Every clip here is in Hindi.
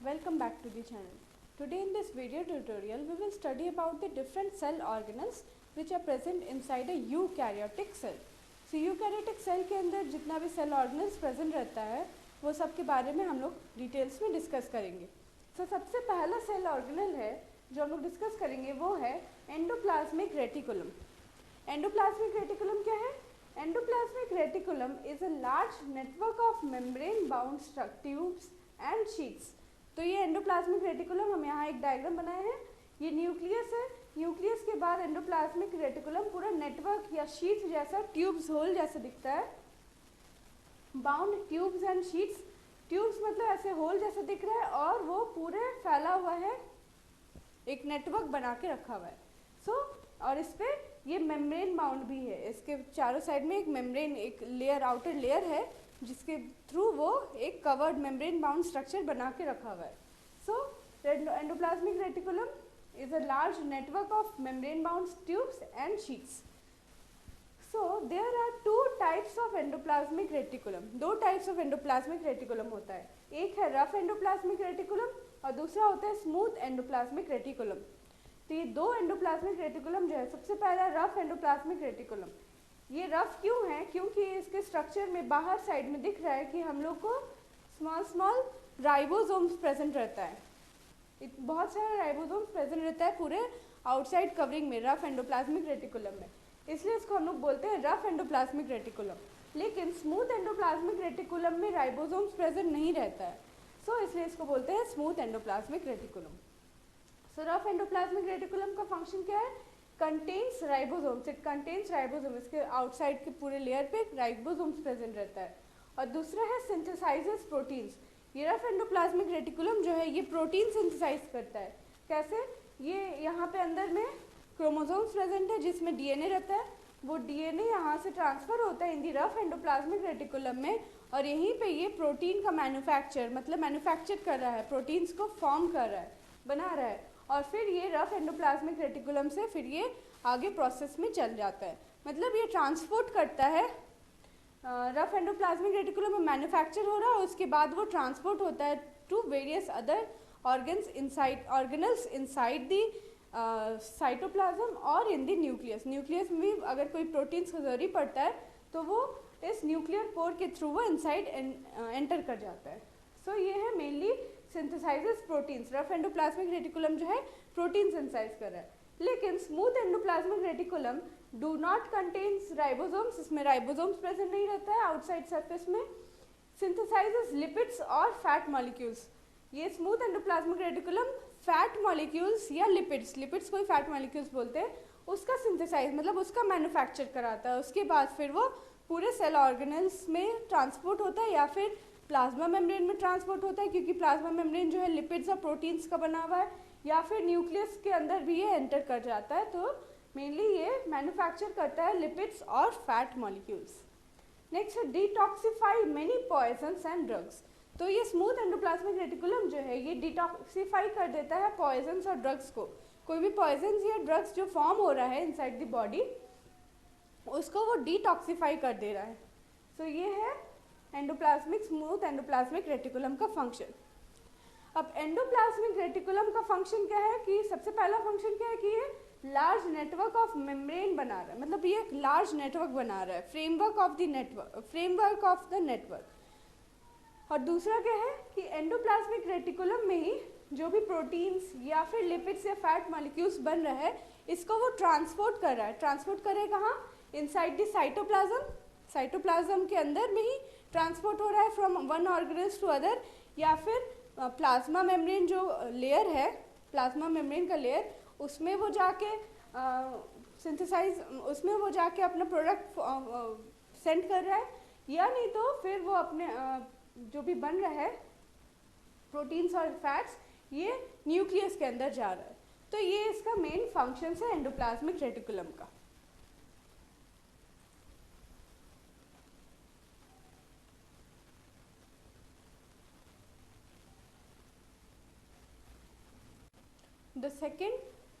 Welcome back to the channel. Today in this video tutorial we will study about the different cell organelles which are present inside a eukaryotic cell. So eukaryotic cell के अंदर जितना भी cell organelles present रहता है वो सब के बारे में हम लोग डिटेल्स में डिस्कस करेंगे. So सबसे पहला cell organelle है जो हम लोग डिस्कस करेंगे वो है एंडोप्लाज्मिक रेटिकुलम. एंडोप्लाज्मिक रेटिकुलम क्या है? Endoplasmic reticulum is a large network of membrane-bound tubes and sheets. तो ये एंडोप्लाज्मिक रेटिकुलम हम यहाँ एक डायग्राम बनाए हैं. ये न्यूक्लियस है. न्यूक्लियस के बाद एंडोप्लाज्मिक रेटिकुलम पूरा नेटवर्क या शीट्स जैसा ट्यूब्स होल जैसा दिखता है. Bound tubes and sheets. Tubes मतलब ऐसे होल जैसा दिख रहा है और वो पूरे फैला हुआ है, एक नेटवर्क बना के रखा हुआ है. और इस पे ये मेम्ब्रेन बाउंड भी है. इसके चारों साइड में एक मेम्ब्रेन, एक लेयर, आउटर लेयर है जिसके थ्रू वो एक कवर्ड मेम्ब्रेन बाउंड स्ट्रक्चर बना के रखा हुआ है. So endoplasmic reticulum is a large network of membrane bound tubes and sheets. So there are two types of endoplasmic reticulum. दो टाइप्स ऑफ एंडोप्लाज्मिक रेटिकुलम होता है. एक है रफ एंडोप्लाज्मिक रेटिकुलम और दूसरा होता है स्मूथ एंडोप्लाज्मिक रेटिकुलम. तो ये दो एंडोप्लाज्मिक रेटिकुलम जो है, सबसे पहला रफ एंडोप्लाज्मिक रेटिकुलम. ये रफ क्यों है? क्योंकि इसके स्ट्रक्चर में बाहर साइड में दिख रहा है कि हम लोग को स्मॉल स्मॉल राइबोसोम्स प्रेजेंट रहता है. बहुत सारा राइबोसोम्स प्रेजेंट रहता है पूरे आउटसाइड कवरिंग में, रफ एंडोप्लाज्मिक रेटिकुलम में. इसलिए इसको हम लोग बोलते हैं रफ एंडोप्लाज्मिक रेटिकुलम. लेकिन स्मूथ एंडोप्लाज्मिक रेटिकुलम में राइबोसोम्स प्रेजेंट नहीं रहता है. सो इसलिए इसको बोलते हैं smooth endoplasmic reticulum. So rough endoplasmic reticulum का फंक्शन क्या है? Contains ribosomes. It contains ribosome. इसके आउटसाइड के पूरे लेयर पे राइबोसोम्स प्रेजेंट रहता है. और दूसरा है सिंथेसाइजेस प्रोटीन्स. ये रफ एंडोप्लाज्मिक रेटिकुलम जो है ये प्रोटीन सिंथेसाइज करता है. कैसे? ये यहाँ पे अंदर में क्रोमोसोम्स प्रेजेंट है जिसमें डीएनए रहता है. वो डीएनए यहाँ से ट्रांसफर होता है इन दी रफ एंडोप्लाज्मिक रेटिकुलम में और यहीं पे ये प्रोटीन का मैन्युफैक्चर कर रहा है, प्रोटीन्स को फॉर्म कर रहा है, बना रहा है. और फिर ये रफ एंडोप्लाज्मिक रेटिकुलम से फिर ये आगे प्रोसेस में चल जाता है. मतलब ये ट्रांसपोर्ट करता है. रफ एंडोप्लाज्मिक रेटिकुलम में मैन्युफैक्चर हो रहा है और उसके बाद वो ट्रांसपोर्ट होता है to various other organelles inside the cytoplasm और इन दी न्यूक्लियस. न्यूक्लियस में अगर कोई प्रोटीन्स को जरूरी पड़ता है तो वो इस न्यूक्लियर पोर के थ्रू वो इनसाइड एंटर कर जाता है. सो ये है mainly synthesises proteins. Rough endoplasmic reticulum जो है प्रोटीन सिंथेसाइज कर रहा है. लेकिन smooth endoplasmic reticulum do not contains ribosomes. इसमें राइबोसोम्स प्रेजेंट नहीं रहता है आउटसाइड सरफेस में. सिंथेसाइजेस लिपिड्स और फैट मॉलिक्यूल्स. ये smooth endoplasmic reticulum fat molecules या लिपिड्स को ही फैट मॉलिक्यूल्स बोलते हैं, उसका सिंथेसाइज मतलब उसका मैन्युफैक्चर कराता है. उसके बाद फिर वो पूरे सेल ऑर्गेनल्स में ट्रांसपोर्ट होता है या फिर प्लाज्मा मेम्ब्रेन में ट्रांसपोर्ट होता है क्योंकि प्लाज्मा मेम्ब्रेन जो है लिपिड्स और प्रोटीन्स का बना हुआ है, या फिर न्यूक्लियस के अंदर भी ये एंटर कर जाता है. तो मेनली ये मैन्युफैक्चर करता है लिपिड्स और फैट मॉलिक्यूल्स. नेक्स्ट है detoxify many poisons and drugs. तो ये स्मूथ एंडोप्लाज्मिक रेटिकुलम जो है ये डिटॉक्सिफाई कर देता है पॉइजन्स और ड्रग्स को. कोई भी पॉइजन्स या ड्रग्स जो फॉर्म हो रहा है इनसाइड द बॉडी उसको वो डिटॉक्सिफाई कर दे रहा है. सो ये है एंडोप्लाज्मिक स्मूथ एंडोप्लाज्मिक रेटिकुलम का फंक्शन. अब एंडोप्लाज्मिक रेटिकुलम का फंक्शन क्या है कि सबसे पहला फंक्शन क्या है कि ये लार्ज नेटवर्क ऑफ मेम्ब्रेन बना रहा है. मतलब ये एक लार्ज नेटवर्क बना रहा है, फ्रेमवर्क ऑफ द नेटवर्क. और दूसरा क्या है कि एंडोप्लाज्मिक रेटिकुलम में ही जो भी प्रोटीन्स या फिर लिपिड्स या फैट मॉलिक्यूल्स बन रहा है इसको वो ट्रांसपोर्ट कर रहा है. ट्रांसपोर्ट करे कहाँ? Inside the cytoplasm. साइटोप्लाज्म के अंदर में ही ट्रांसपोर्ट हो रहा है from one organelles to other, या फिर प्लाज्मा मेम्ब्रेन जो लेयर है, प्लाज्मा मेम्ब्रेन का लेयर, उसमें वो जाके सिंथेसाइज, उसमें वो जाके अपना प्रोडक्ट सेंड कर रहा है. या नहीं तो फिर वो अपने जो भी बन रहा है प्रोटीन्स और फैट्स ये न्यूक्लियस के अंदर जा रहा है. तो ये इसका मेन फंक्शन है एंडोप्लाज्मिक रेटिकुलम का. The second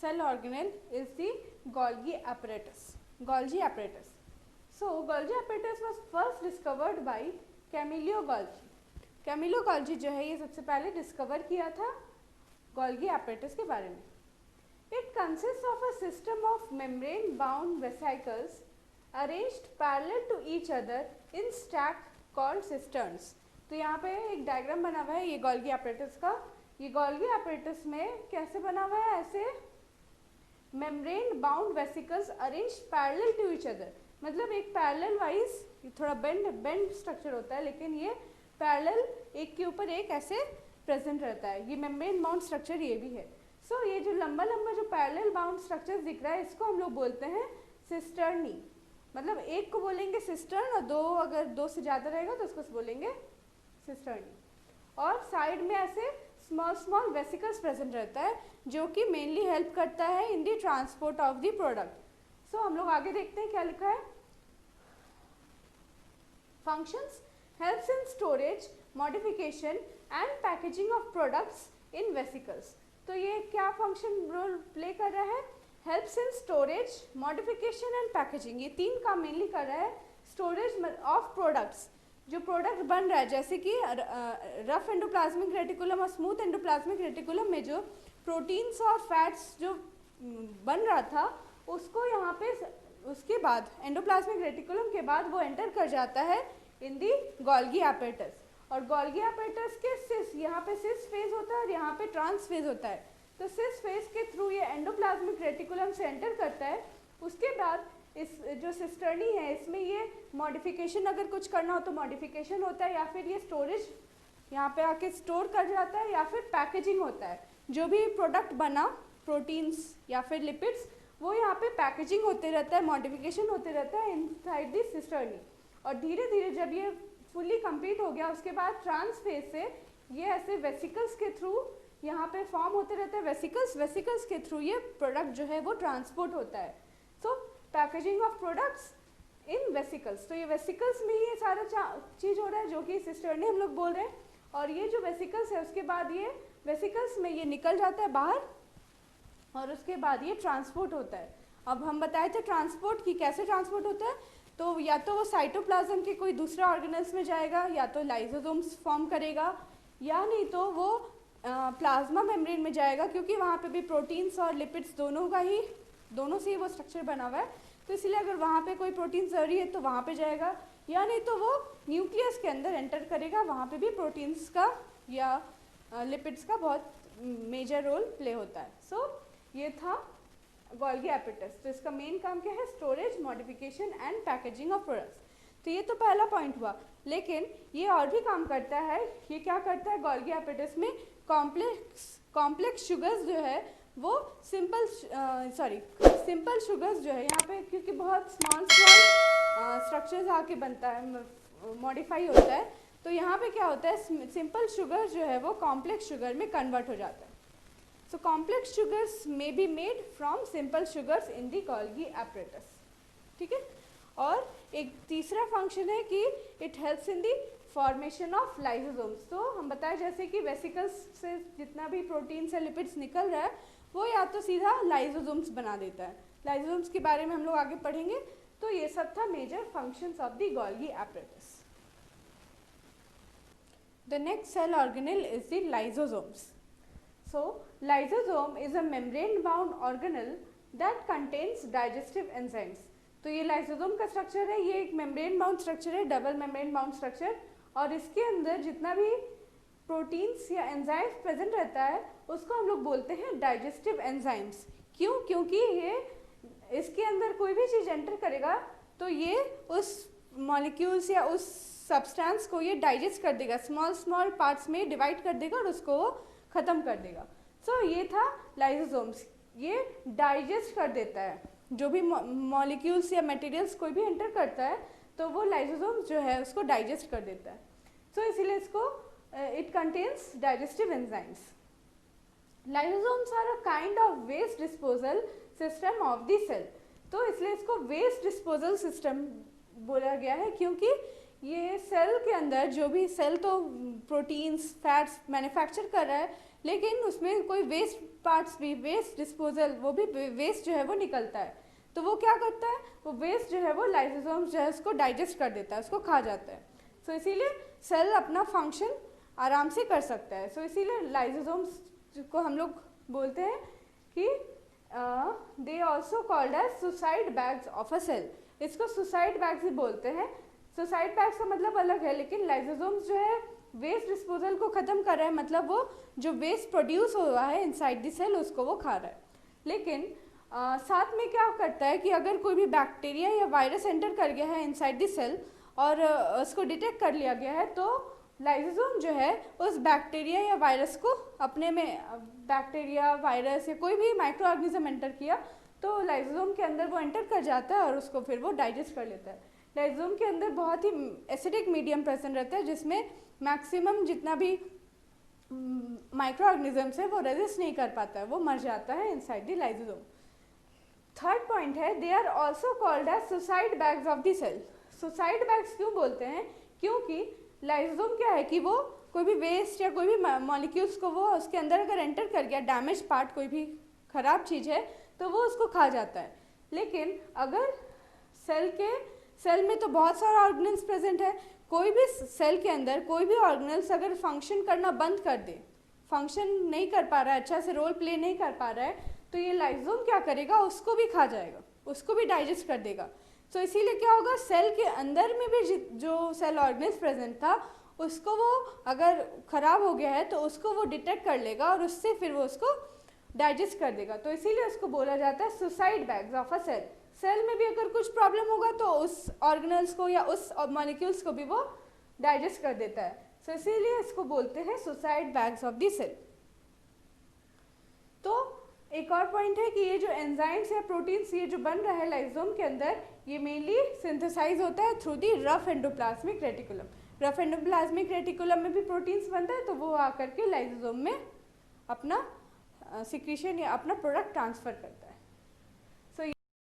cell organelle is the Golgi apparatus. Golgi apparatus. So Golgi apparatus was first discovered by Camillo Golgi. Camillo Golgi जो है ये सबसे पहले डिस्कवर किया था गोल्गी एपरेटस के बारे में। It consist of a system of membrane bound vesicles arranged parallel to each other in stack called cisterns. तो यहाँ पे एक डायग्राम बना हुआ है ये गोल्गी एपरेटस का। ये गोल्गी एपरेटस में कैसे बना हुआ है, ऐसे membrane bound vesicles arranged parallel to each other, मतलब एक पैरेलल वाइज, थोड़ा बेंड स्ट्रक्चर होता है लेकिन ये पैरेलल एक के ऊपर एक ऐसे प्रेजेंट रहता है। ये मेम्ब्रेन बाउंड स्ट्रक्चर ये भी है। सो ये जो लंबा लंबा जो पैरेलल बाउंड स्ट्रक्चर दिख रहा है इसको हम लोग बोलते हैं सिस्टर्नी। मतलब एक को बोलेंगे सिस्टर्न और दो, अगर दो से ज़्यादा रहेगा तो उसको बोलेंगे सिस्टर्नी। और साइड में ऐसे स्मॉल स्मॉल वेसिकल्स प्रेजेंट रहता है जो कि मेनली हेल्प करता है in the transport of the product. So हम लोग आगे देखते हैं क्या लिखा है। Functions helps in storage, modification and packaging of products in vesicles. तो ये क्या फंक्शन रोल प्ले कर रहा है, helps in storage, modification and packaging. ये तीन काम मेनली कर रहा है। स्टोरेज ऑफ प्रोडक्ट्स, जो प्रोडक्ट बन रहा है, जैसे कि रफ एंडोप्लाज्मिक रेटिकुलम और स्मूथ एंडोप्लाज्मिक रेटिकुलम में जो प्रोटीन्स और फैट्स जो बन रहा था उसको यहाँ पे, उसके बाद एंडोप्लाज्मिक रेटिकुलम के बाद वो एंटर कर जाता है इन दी गोल्गी एपरेटस। और गोल्गी एपरेटस के सिस, यहाँ पे सिस फेज होता है और यहाँ पे ट्रांस फेज होता है। तो सिस फेज के थ्रू ये एंडोप्लाज्मिक रेटिकुलम से एंटर करता है। उसके बाद इस जो सिस्टर्नी है इसमें ये मॉडिफिकेशन, अगर कुछ करना हो तो मॉडिफिकेशन होता है, या फिर ये स्टोरेज यहाँ पे आके स्टोर कर जाता है, या फिर पैकेजिंग होता है। जो भी प्रोडक्ट बना, प्रोटीन्स या फिर लिपिड्स, वो यहाँ पे पैकेजिंग होते रहता है, मॉडिफिकेशन होते रहता है इनसाइड दी सिस्टर्नी। और धीरे धीरे जब ये फुल्ली कंप्लीट हो गया उसके बाद ट्रांस फेज से ये ऐसे वेसिकल्स के थ्रू यहाँ पे फॉर्म होते रहते हैं वेसिकल्स के थ्रू ये प्रोडक्ट जो है वो ट्रांसपोर्ट होता है। So packaging of products in vesicles, तो ये वेसिकल्स में ही ये सारा चीज़ हो रहा है जो कि सिस्टर्नी हम लोग बोल रहे हैं। और ये जो वेसिकल्स है उसके बाद ये वेसिकल्स में ये निकल जाता है बाहर और उसके बाद ये ट्रांसपोर्ट होता है। अब हम बताए थे ट्रांसपोर्ट की कैसे ट्रांसपोर्ट होता है, तो या तो वो साइटोप्लाज्म के कोई दूसरा ऑर्गेनेल्स में जाएगा, या तो लाइसोसोम्स फॉर्म करेगा, या नहीं तो वो प्लाज्मा मेम्ब्रेन में जाएगा, क्योंकि वहाँ पे भी प्रोटीन्स और लिपिड्स दोनों से ही वो स्ट्रक्चर बना हुआ है। तो इसलिए अगर वहाँ पे कोई प्रोटीन ज़रूरी है तो वहाँ पे जाएगा, या नहीं तो वो न्यूक्लियस के अंदर एंटर करेगा, वहाँ पे भी प्रोटीन्स का या लिपिड्स का बहुत मेजर रोल प्ले होता है। सो ये था गोल्गी एपरेटस। तो इसका मेन काम क्या है, storage, modification and packaging of products. तो ये तो पहला पॉइंट हुआ, लेकिन ये और भी काम करता है। ये क्या करता है गोल्गी एपरेटस में, कॉम्प्लेक्स शुगर्स जो है वो सिंपल शुगर्स जो है यहाँ पे, क्योंकि बहुत स्मॉल स्ट्रक्चर्स आके बनता है, मॉडिफाई होता है, तो यहाँ पे क्या होता है, सिंपल शुगर जो है वो कॉम्प्लेक्स शुगर में कन्वर्ट हो जाता है। So complex sugars may be made from simple sugars in the Golgi apparatus. ठीक है। और एक तीसरा फंक्शन है कि it helps in the formation of lysosomes. तो हम बताएं जैसे कि वेसिकल्स से जितना भी प्रोटीन से लिपिड्स निकल रहा है वो या तो सीधा लाइसोसोम्स बना देता है। लाइसोसोम्स के बारे में हम लोग आगे पढ़ेंगे। तो ये सब था major functions of the Golgi apparatus. The next cell organelle is the lysosomes. So, lysosome is a membrane-bound organelle that contains digestive enzymes. तो ये लाइसोसोम का स्ट्रक्चर है, ये एक मेम्ब्रेन बाउंड स्ट्रक्चर है, डबल मेम्ब्रेन बाउंड स्ट्रक्चर, और इसके अंदर जितना भी प्रोटीन्स या एंजाइम्स प्रेजेंट रहता है उसको हम लोग बोलते हैं डाइजेस्टिव एंजाइम्स। क्यों? क्योंकि ये इसके अंदर कोई भी चीज़ एंटर करेगा तो ये उस मॉलिक्यूल्स या उस सब्सटेंस को ये डाइजेस्ट कर देगा, स्मॉल पार्ट्स में डिवाइड कर देगा और उसको वो ख़त्म कर देगा। सो ये था लाइसोसोम्स, ये डाइजेस्ट कर देता है जो भी मॉलिक्यूल्स या मटेरियल्स कोई भी एंटर करता है तो वो लाइसोसोम्स जो है उसको डाइजेस्ट कर देता है। सो इसीलिए इसको it contains digestive enzymes. Lysosomes are a kind of waste disposal system of the cell. तो इसलिए इसको वेस्ट डिस्पोजल सिस्टम बोला गया है, क्योंकि ये सेल के अंदर जो भी, सेल तो प्रोटीन्स फैट्स मैन्युफैक्चर कर रहा है, लेकिन उसमें कोई वेस्ट पार्ट्स भी, वेस्ट डिस्पोजल, वो भी वेस्ट जो है वो निकलता है। तो वो क्या करता है, वो वेस्ट जो है वो लाइसोसोम्स जो है उसको डाइजेस्ट कर देता है, उसको खा जाता है। सो इसीलिए सेल अपना फंक्शन आराम से कर सकता है। सो इसीलिए लाइसोसोम्स को हम लोग बोलते हैं कि they also called as suicide bags of a cell. इसको सुसाइड बैग्स ही बोलते हैं। सुसाइड बैग्स का मतलब अलग है, लेकिन लाइसोसोम्स जो है वेस्ट डिस्पोजल को ख़त्म कर रहा है, मतलब वो जो वेस्ट प्रोड्यूस हुआ है इनसाइड द सेल उसको वो खा रहा है। लेकिन साथ में क्या करता है कि अगर कोई भी बैक्टीरिया या वायरस एंटर कर गया है इनसाइड द सेल और उसको डिटेक्ट कर लिया गया है, तो लाइसोसोम जो है उस बैक्टीरिया या वायरस को अपने में, बैक्टीरिया वायरस या कोई भी माइक्रो ऑर्गेनिज्म एंटर किया तो लाइसोसोम के अंदर वो एंटर कर जाता है और उसको फिर वो डाइजेस्ट कर लेता है। लाइसोसोम के अंदर बहुत ही एसिडिक मीडियम प्रेजेंट रहता है, जिसमें मैक्सिमम जितना भी माइक्रो ऑर्गेनिजम्स है वो रेजिस्ट नहीं कर पाता है, वो मर जाता है inside the lysosome. Third point है, they are also called as suicide bags of the cell. Suicide bags क्यों बोलते हैं? क्योंकि लाइसोसोम क्या है कि वो कोई भी वेस्ट या कोई भी मॉलिक्यूल्स को वो उसके अंदर अगर एंटर कर गया, डैमेज पार्ट कोई भी खराब चीज़ है तो वो उसको खा जाता है। लेकिन अगर सेल में तो बहुत सारा ऑर्गेनेल्स प्रेजेंट है, कोई भी सेल के अंदर कोई भी ऑर्गेनेल्स अगर फंक्शन करना बंद कर दे, फंक्शन नहीं कर पा रहा है, अच्छा से रोल प्ले नहीं कर पा रहा है, तो ये लाइसोसोम क्या करेगा, उसको भी खा जाएगा, उसको भी डाइजेस्ट कर देगा। तो इसीलिए क्या होगा, सेल के अंदर में भी जो सेल ऑर्गेनेल्स प्रेजेंट था उसको वो अगर ख़राब हो गया है तो उसको वो डिटेक्ट कर लेगा और उससे फिर वो उसको डाइजेस्ट कर देगा। तो इसीलिए उसको बोला जाता है suicide bags of a cell. Cell में भी अगर कुछ प्रॉब्लम होगा तो उस ऑर्गेनल्स को या उस मॉलिक्यूल्स को भी वो डाइजेस्ट कर देता है। तो इसीलिए इसको बोलते हैं suicide bags of the cell. तो एक और पॉइंट है कि ये जो एंजाइम्स या प्रोटीन्स ये जो बन रहा है लाइसोसोम के अंदर, ये मेनली सिंथेसाइज होता है through the rough endoplasmic reticulum. Rough endoplasmic reticulum में भी प्रोटीन्स बनता है, तो वो आकर के लाइसोसोम में अपना सिक्रीशन या अपना प्रोडक्ट ट्रांसफ़र करता है।